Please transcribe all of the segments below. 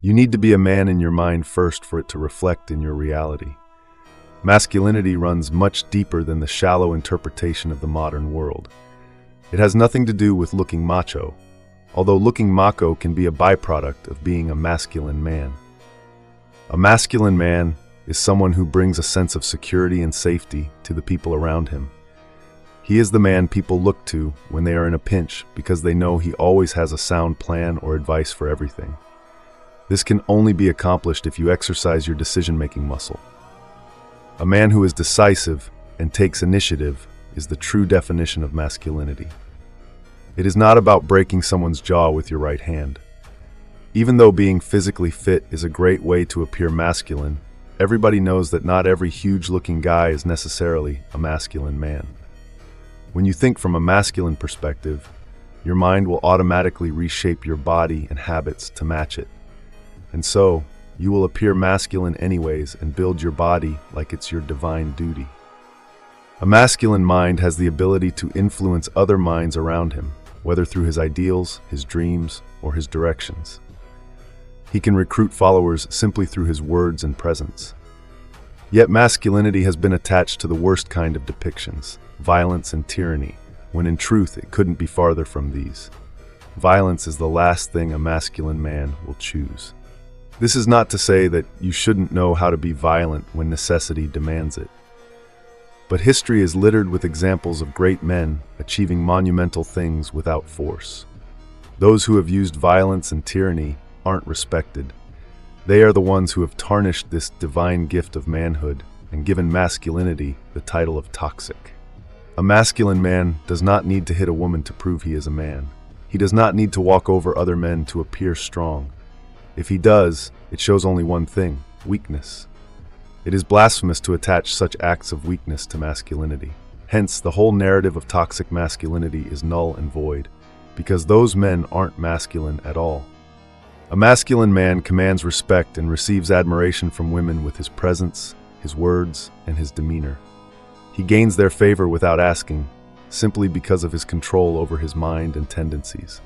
You need to be a man in your mind first for it to reflect in your reality. Masculinity runs much deeper than the shallow interpretation of the modern world. It has nothing to do with looking macho, although looking macho can be a byproduct of being a masculine man. A masculine man is someone who brings a sense of security and safety to the people around him. He is the man people look to when they are in a pinch because they know he always has a sound plan or advice for everything. This can only be accomplished if you exercise your decision-making muscle. A man who is decisive and takes initiative is the true definition of masculinity. It is not about breaking someone's jaw with your right hand. Even though being physically fit is a great way to appear masculine, everybody knows that not every huge-looking guy is necessarily a masculine man. When you think from a masculine perspective, your mind will automatically reshape your body and habits to match it. And so, you will appear masculine anyways and build your body like it's your divine duty. A masculine mind has the ability to influence other minds around him, whether through his ideals, his dreams, or his directions. He can recruit followers simply through his words and presence. Yet masculinity has been attached to the worst kind of depictions, violence and tyranny, when in truth it couldn't be farther from these. Violence is the last thing a masculine man will choose. This is not to say that you shouldn't know how to be violent when necessity demands it. But history is littered with examples of great men achieving monumental things without force. Those who have used violence and tyranny aren't respected. They are the ones who have tarnished this divine gift of manhood and given masculinity the title of toxic. A masculine man does not need to hit a woman to prove he is a man. He does not need to walk over other men to appear strong. If he does, it shows only one thing: weakness. It is blasphemous to attach such acts of weakness to masculinity. Hence, the whole narrative of toxic masculinity is null and void, because those men aren't masculine at all. A masculine man commands respect and receives admiration from women with his presence, his words, and his demeanor. He gains their favor without asking, simply because of his control over his mind and tendencies.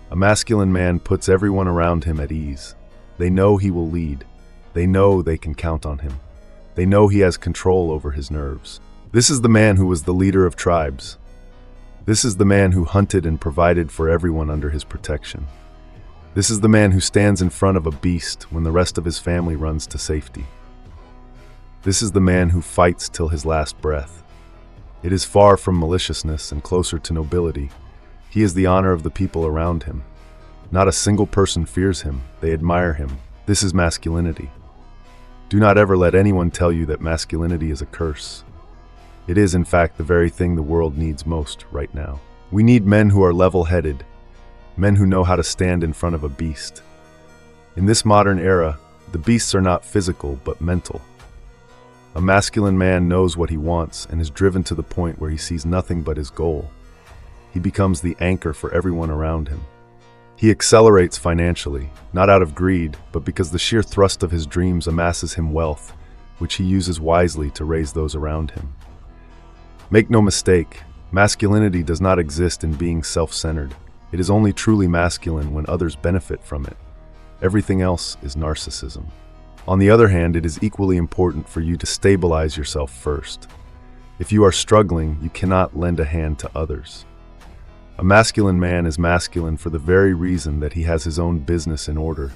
A masculine man puts everyone around him at ease. They know he will lead. They know they can count on him. They know he has control over his nerves. This is the man who was the leader of tribes. This is the man who hunted and provided for everyone under his protection. This is the man who stands in front of a beast when the rest of his family runs to safety. This is the man who fights till his last breath. It is far from maliciousness and closer to nobility. He is the honor of the people around him. Not a single person fears him. They admire him. This is masculinity. Do not ever let anyone tell you that masculinity is a curse. It is, in fact, the very thing the world needs most right now. We need men who are level-headed, men who know how to stand in front of a beast. In this modern era, the beasts are not physical, but mental. A masculine man knows what he wants and is driven to the point where he sees nothing but his goal. He becomes the anchor for everyone around him. He accelerates financially, not out of greed, but because the sheer thrust of his dreams amasses him wealth, which he uses wisely to raise those around him. Make no mistake, masculinity does not exist in being self-centered. It is only truly masculine when others benefit from it. Everything else is narcissism. On the other hand, it is equally important for you to stabilize yourself first. If you are struggling, you cannot lend a hand to others. A masculine man is masculine for the very reason that he has his own business in order.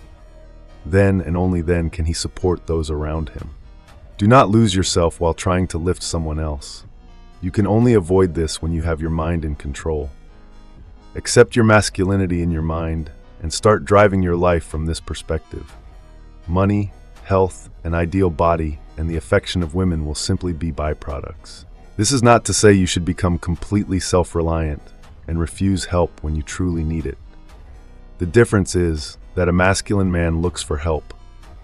Then and only then can he support those around him. Do not lose yourself while trying to lift someone else. You can only avoid this when you have your mind in control. Accept your masculinity in your mind and start driving your life from this perspective. Money, health, an ideal body, and the affection of women will simply be byproducts. This is not to say you should become completely self-reliant and refuse help when you truly need it. The difference is that a masculine man looks for help,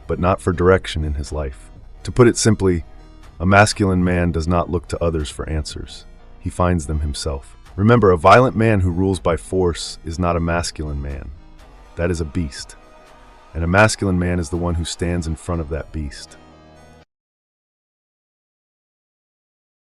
but not for direction in his life. To put it simply, a masculine man does not look to others for answers. He finds them himself. Remember, a violent man who rules by force is not a masculine man. That is a beast. And a masculine man is the one who stands in front of that beast.